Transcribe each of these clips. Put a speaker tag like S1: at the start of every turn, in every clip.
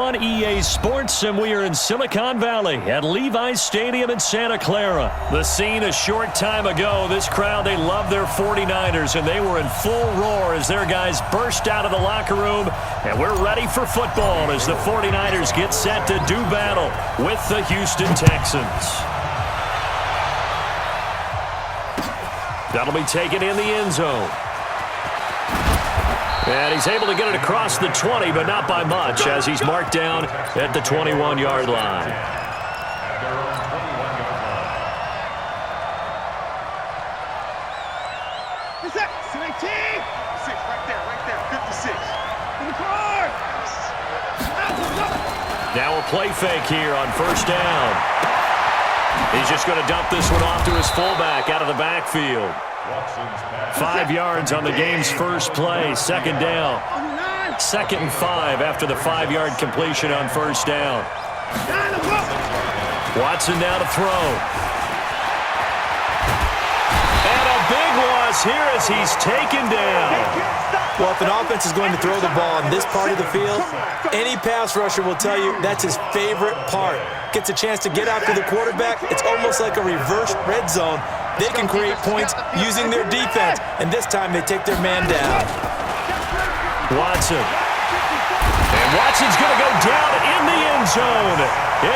S1: On EA Sports, and we are in Silicon Valley at Levi's Stadium in Santa Clara. The scene a short time ago. This crowd, they love their 49ers, and they were in full roar as their guys burst out of the locker room. And we're ready for football as the 49ers get set to do battle with the Houston Texans. That'll be taken in the end zone. And he's able to get it across the 20, but not by much, as he's marked down at the 21-yard line. Now a play fake here on first down. He's just going to dump this one off to his fullback out of the backfield. 5 yards on the game's first play. Second down. 2nd and 5 after the 5-yard completion on first down. Watson now to throw. And a big loss here as he's taken down.
S2: Well, if an offense is going to throw the ball on this part of the field, any pass rusher will tell you that's his favorite part. Gets a chance to get after the quarterback. It's almost like a reverse red zone. They can create points using their defense, and this time they take their man down.
S1: Watson. And Watson's going to go down in the end zone.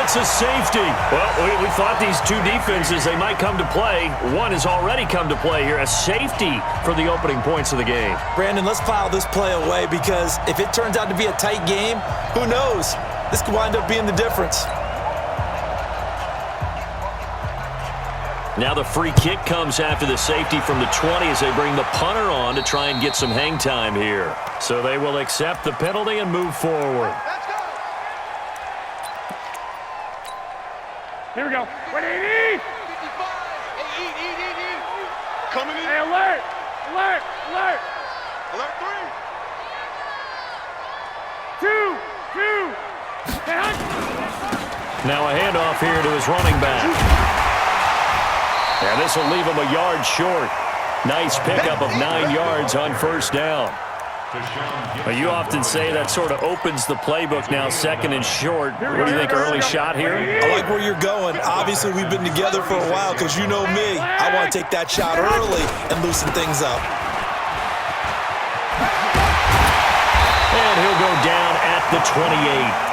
S1: It's a safety. Well, we thought these two defenses, they might come to play. One has already come to play here, a safety for the opening points of the game.
S2: Brandon, let's file this play away because if it turns out to be a tight game, who knows? This could wind up being the difference.
S1: Now the free kick comes after the safety from the 20 as they bring the punter on to try and get some hang time here. So they will accept the penalty and move forward.
S3: Let's go. Here we go. 180. 55. Hey, coming in. Hey, alert. Alert. Alert. Alert 3. 2. Hey, hunt.
S1: Now a handoff here to his running back. And this will leave him a yard short. Nice pickup of 9 yards on first down. You often say that sort of opens the playbook now, 2nd and short. What do you think, early shot here?
S2: I like where you're going. Obviously, we've been together for a while because you know me. I want to take that shot early and loosen things up.
S1: And he'll go down at the 28.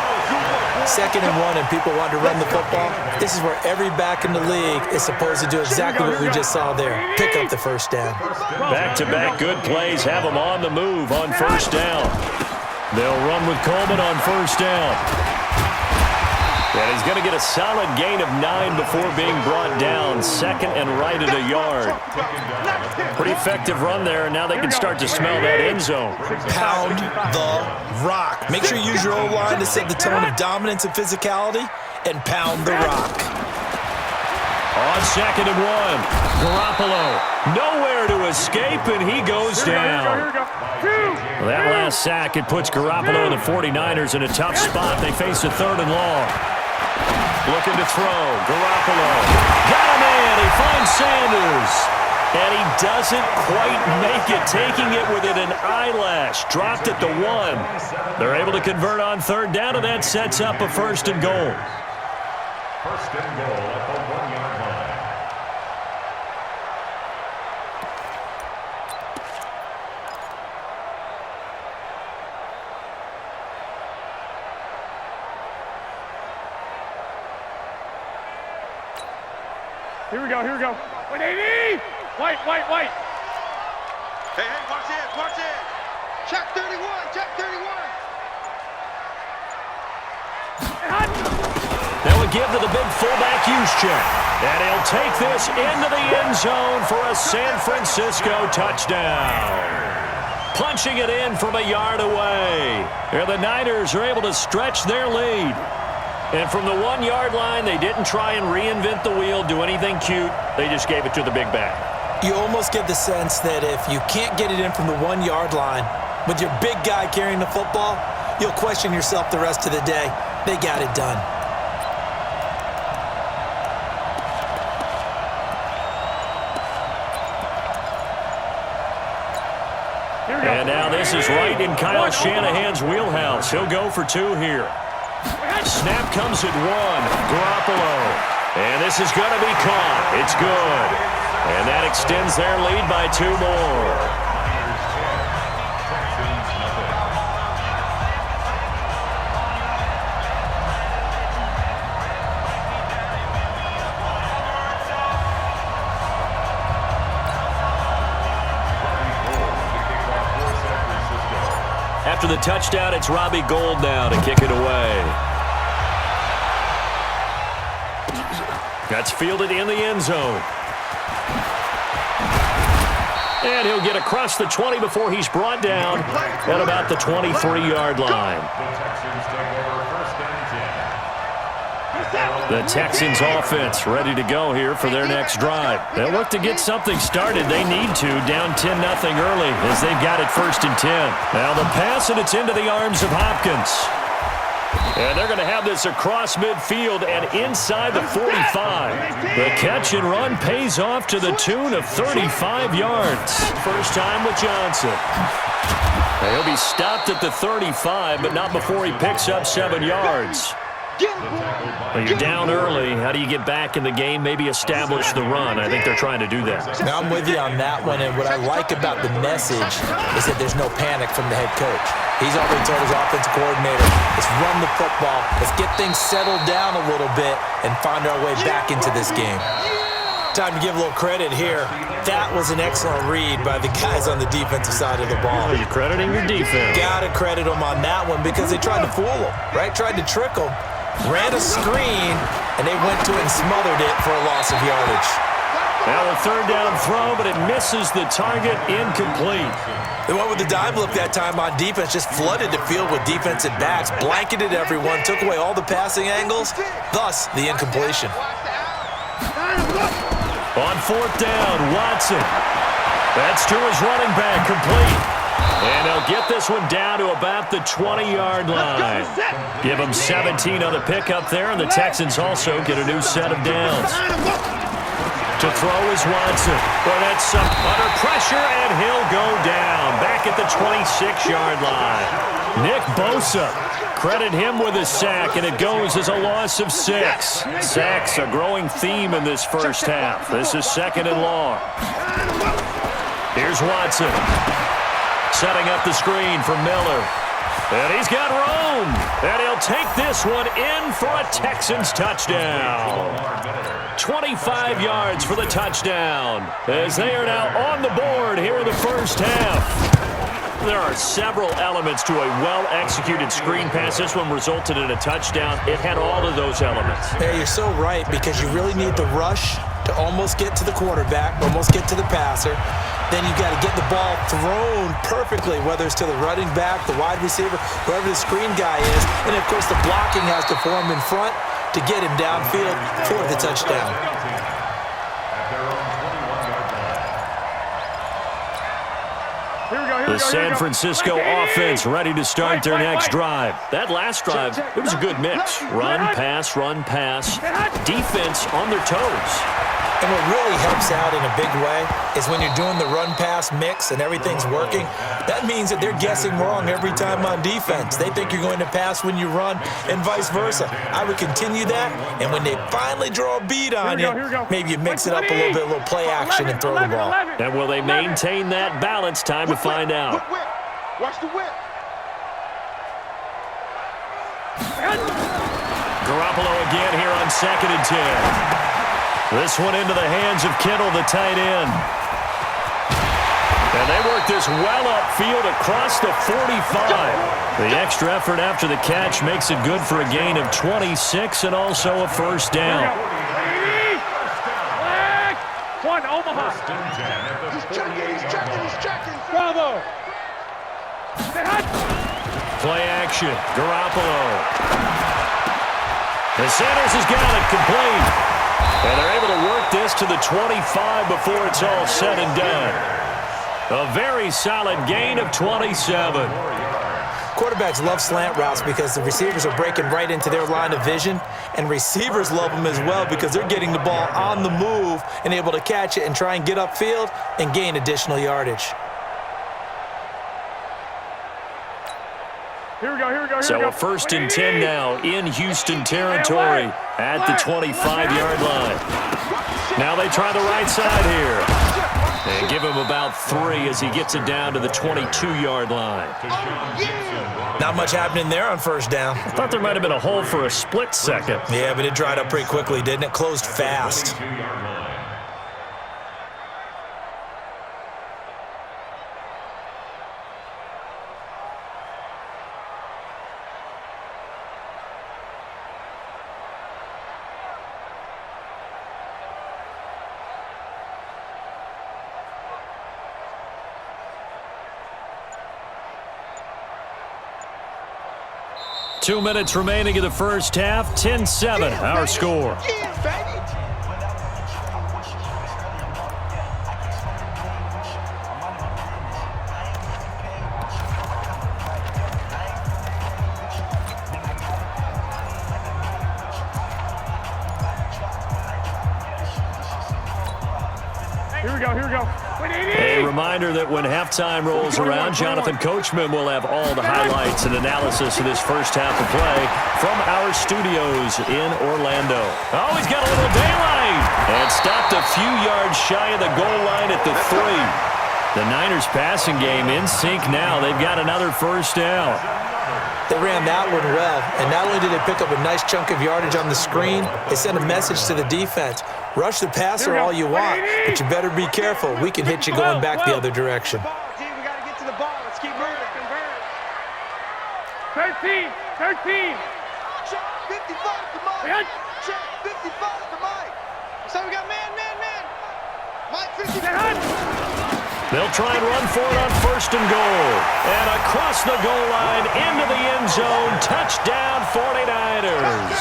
S2: 2nd and 1 and people want to run the football. This is where every back in the league is supposed to do exactly what we just saw there. Pick up the first down.
S1: Back-to-back good plays have them on the move on first down. They'll run with Coleman on first down. And he's going to get a solid gain of 9 before being brought down. 2nd and right at a yard. Pretty effective run there, and now they can start to smell that end zone.
S2: Pound the rock. Make sure you use your O-line to set the tone of dominance and physicality, and pound the rock.
S1: On 2nd and 1, Garoppolo nowhere to escape, and he goes down. Well, that last sack, it puts Garoppolo and the 49ers in a tough spot. They face a 3rd and long. Looking to throw. Garoppolo. Got him in. He finds Sanders. And he doesn't quite make it, taking it within an eyelash. Dropped at the 1. They're able to convert on 3rd down, and that sets up a 1st and goal.
S4: 1st and goal at the 1-yard line.
S3: Here we go, here we go. 180! White. Hey, watch it. Check 31, check 31.
S1: Now we give to the big fullback Juszczyk. And he'll take this into the end zone for a San Francisco touchdown. Punching it in from a yard away. Here the Niners are able to stretch their lead. And from the 1-yard line, they didn't try and reinvent the wheel, do anything cute. They just gave it to the big back.
S2: You almost get the sense that if you can't get it in from the 1-yard line with your big guy carrying the football, you'll question yourself the rest of the day. They got it done.
S1: And now this is right in Kyle Shanahan's wheelhouse. He'll go for 2 here. Snap comes at 1. Garoppolo. And this is going to be caught. It's good. And that extends their lead by 2 more. After the touchdown, it's Robbie Gould now to kick it away. That's fielded in the end zone. And he'll get across the 20 before he's brought down at about the 23-yard line. The Texans offense ready to go here for their next drive. They'll look to get something started. They need to, down 10-0 early as they've got it 1st and 10. Now the pass, and it's into the arms of Hopkins. And they're going to have this across midfield and inside the 45. The catch and run pays off to the tune of 35 yards. First time with Johnson. He'll be stopped at the 35, but not before he picks up 7 yards. Well, you're down early. How do you get back in the game? Maybe establish the run. I think they're trying to do that.
S2: Now, I'm with you on that one, and what I like about the message is that there's no panic from the head coach. He's already told his offensive coordinator, let's run the football, let's get things settled down a little bit and find our way back into this game. Time to give a little credit here. That was an excellent read by the guys on the defensive side of the ball.
S1: Oh, you're crediting your defense.
S2: Got to credit them on that one because they tried to fool them, right? Tried to trick them. Ran a screen, and they went to it and smothered it for a loss of yardage.
S1: Now a 3rd down throw, but it misses the target, incomplete.
S2: They went with the dime look that time on defense, just flooded the field with defensive backs, blanketed everyone, took away all the passing angles, thus the incompletion.
S1: On 4th down, Watson. That's to his running back, complete. And they'll get this one down to about the 20-yard line. Give them 17 on the pickup there, and the Texans also get a new set of downs. To throw is Watson. Well, that's under pressure, and he'll go down back at the 26-yard line. Nick Bosa, credit him with a sack, and it goes as a loss of 6. Sacks, a growing theme in this first half. This is 2nd and long. Here's Watson. Setting up the screen for Miller. And he's got room. And he'll take this one in for a Texans touchdown. 25 yards for the touchdown as they are now on the board here in the first half. There are several elements to a well-executed screen pass. This one resulted in a touchdown. It had all of those elements.
S2: Yeah, you're so right because you really need the rush to almost get to the quarterback, almost get to the passer. Then you got to get the ball thrown perfectly, whether it's to the running back, the wide receiver, whoever the screen guy is. And, of course, the blocking has to form in front to get him downfield for the touchdown.
S1: The San Francisco offense ready to start their next drive. That last drive, it was a good mix. Run, pass, defense on their toes.
S2: And what really helps out in a big way is when you're doing the run-pass mix and everything's working, that means that they're guessing wrong every time on defense. They think you're going to pass when you run and vice versa. I would continue that, and when they finally draw a beat on you, maybe you mix it up a little bit, a little play action and throw the ball.
S1: And will they maintain that balance? Time to find out.
S3: Watch the whip.
S1: Garoppolo again here on 2nd and 10. This one into the hands of Kittle, the tight end. And they work this well upfield across the 45. The extra effort after the catch makes it good for a gain of 26 and also a first down.
S3: One, Omaha. He's checking. Bravo.
S1: Play action. Garoppolo. The Sanders has got it complete. And they're able to work this to the 25 before it's all said and done. A very solid gain of 27.
S2: Quarterbacks love slant routes because the receivers are breaking right into their line of vision, and receivers love them as well because they're getting the ball on the move and able to catch it and try and get upfield and gain additional yardage.
S3: Here we go, here we go, here we
S1: So
S3: go.
S1: a 1st and 10 now in Houston territory at the 25-yard line. Now they try the right side here. And give him about 3 as he gets it down to the 22-yard line.
S2: Not much happening there on 1st down.
S1: I thought there might have been a hole for a split second.
S2: Yeah, but it dried up pretty quickly, didn't it? Closed fast.
S1: 2 minutes remaining in the first half. 10-7, our score.
S3: Here we go, here we go.
S1: A reminder that when halftime rolls around, Jonathan Coachman will have all the highlights and analysis of this first half of play from our studios in Orlando. Oh, he's got a little daylight. And stopped a few yards shy of the goal line at the 3. The Niners passing game in sync now. They've got another first down.
S2: They ran that one well, and not only did they pick up a nice chunk of yardage on the screen, they sent a message to the defense. Rush the passer all you want, but you better be careful. We can hit you going back the other direction.
S3: We got to get to the ball. Let's keep moving. 13.
S5: Check 55 to Mike. Check 55 to Mike. So we got man. Mike 55.
S1: They'll try and run for it on 1st and goal. And across the goal line into the end zone. Touchdown 49ers.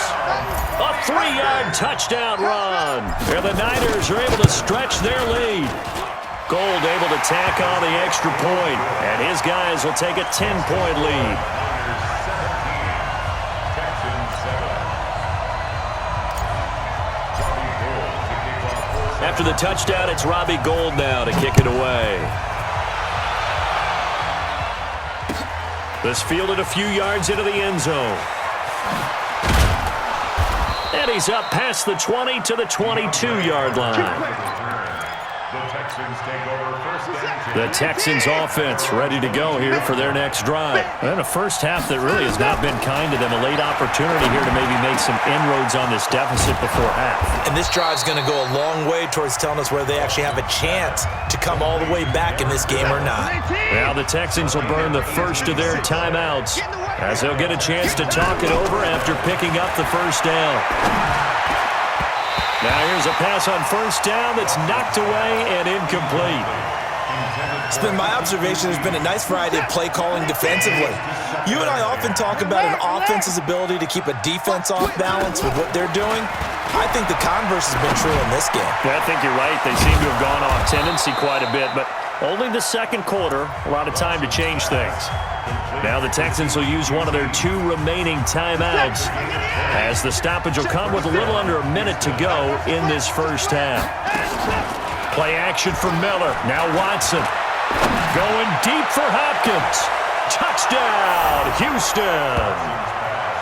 S1: A 3-yard touchdown run. And the Niners are able to stretch their lead. Gold able to tack on the extra point. And his guys will take a 10-point lead. After the touchdown, it's Robbie Gould now to kick it away. This fielded a few yards into the end zone. And he's up past the 20 to the 22-yard line. The Texans offense ready to go here for their next drive. And a first half that really has not been kind to them. A late opportunity here to maybe make some inroads on this deficit before half.
S2: And this drive's going to go a long way towards telling us whether they actually have a chance to come all the way back in this game or not.
S1: Now the Texans will burn the first of their timeouts as they'll get a chance to talk it over after picking up the first down. Now here's a pass on 1st down that's knocked away and incomplete.
S2: It's been my observation there's been a nice variety of play calling defensively. You and I often talk about an offense's ability to keep a defense off balance with what they're doing. I think the converse has been true in this game.
S1: Yeah, I think you're right. They seem to have gone off tendency quite a bit, but only the second quarter, a lot of time to change things. Now the Texans will use one of their 2 remaining timeouts as the stoppage will come with a little under a minute to go in this first half. Play action for Miller. Now Watson going deep for Hopkins. Touchdown, Houston.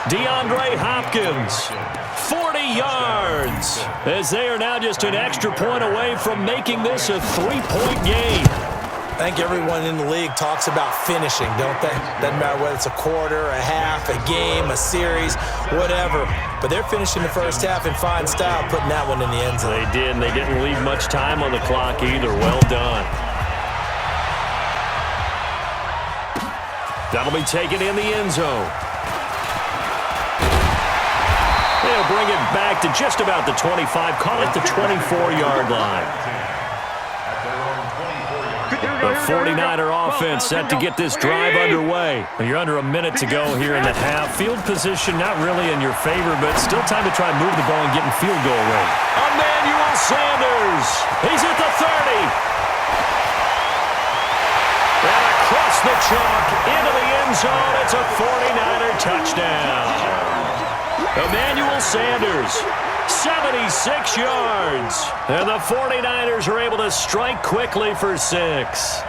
S1: DeAndre Hopkins, 40 yards, as they are now just an extra point away from making this a 3-point game.
S2: I think everyone in the league talks about finishing, don't they? Doesn't matter whether it's a quarter, a half, a game, a series, whatever. But they're finishing the first half in fine style, putting that one in the end zone.
S1: They did, and they didn't leave much time on the clock either. Well done. That'll be taken in the end zone. They'll bring it back to just about the 25, call it the 24-yard line. The 49er offense set to get this drive underway. You're under a minute to go here in the half. Field position not really in your favor, but still time to try and move the ball and get in field goal range. Emmanuel Sanders. He's at the 30. And across the chalk into the end zone. It's a 49er touchdown. Emmanuel Sanders, 76 yards. And the 49ers are able to strike quickly for 6.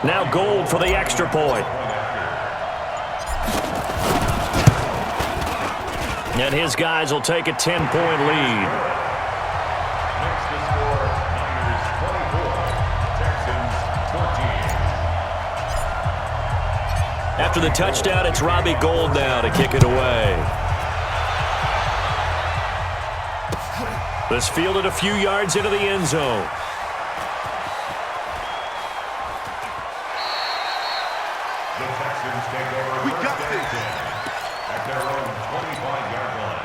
S1: Now Gold for the extra point. And his guys will take a 10-point lead.
S4: Next to score, Niners 24, Texans 14.
S1: After the touchdown, it's Robbie Gould now to kick it away. This fielded a few yards into the end zone.
S4: The Texans take over. We got this. At their own 25-yard line.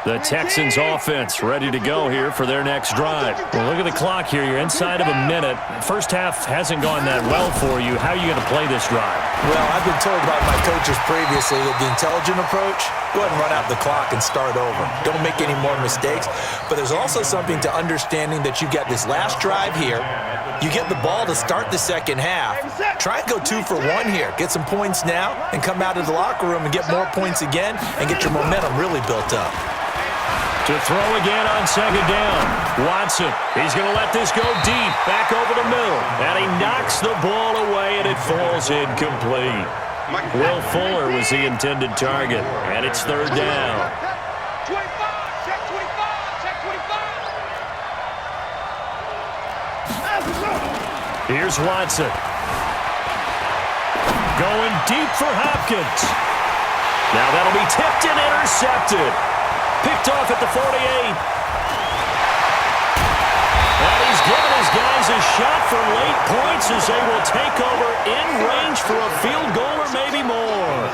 S1: The Texans offense ready to go here for their next drive. Well, look at the clock here. You're inside of a minute. First half hasn't gone that well for you. How are you going to play this drive?
S2: Well, I've been told by my coaches previously that the intelligent approach, go ahead and run out the clock and start over. Don't make any more mistakes. But there's also something to understanding that you got this last drive here. You get the ball to start the second half. Try and go 2 for 1 here. Get some points now and come out of the locker room and get more points again and get your momentum really built up.
S1: To throw again on second down. Watson, he's going to let this go deep, back over the middle. And he knocks the ball away, and it falls incomplete. Will Fuller was the intended target, and it's third down.
S5: 25, check 25, check 25.
S1: Here's Watson. Going deep for Hopkins. Now that'll be tipped and intercepted. Picked off at the 48. And he's given his guys a shot for late points as they will take over in range for a field goal or maybe more.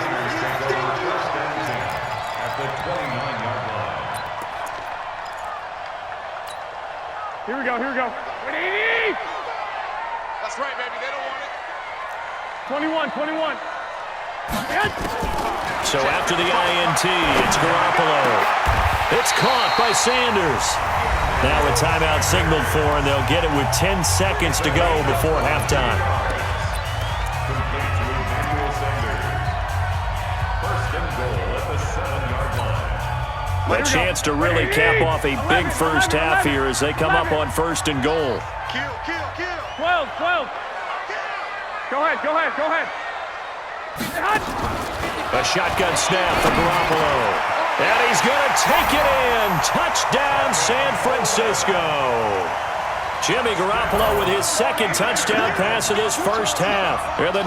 S4: At the 29-yard line.
S3: Here we go, here we go. 180!
S5: That's right, baby. They don't want it.
S3: 21.
S1: So after the INT, it's Garoppolo. It's caught by Sanders. Now a timeout signaled for, and they'll get it with 10 seconds to go before halftime.
S4: Complete to Emmanuel Sanders. First and goal at the 7-yard line.
S1: A chance to really cap off a big first half here as they come up on first and goal.
S5: Kill.
S3: 12. Go ahead.
S1: A shotgun snap for Garoppolo. And he's going to take it in. Touchdown, San Francisco. Jimmy Garoppolo with his second touchdown pass of this first half. They're the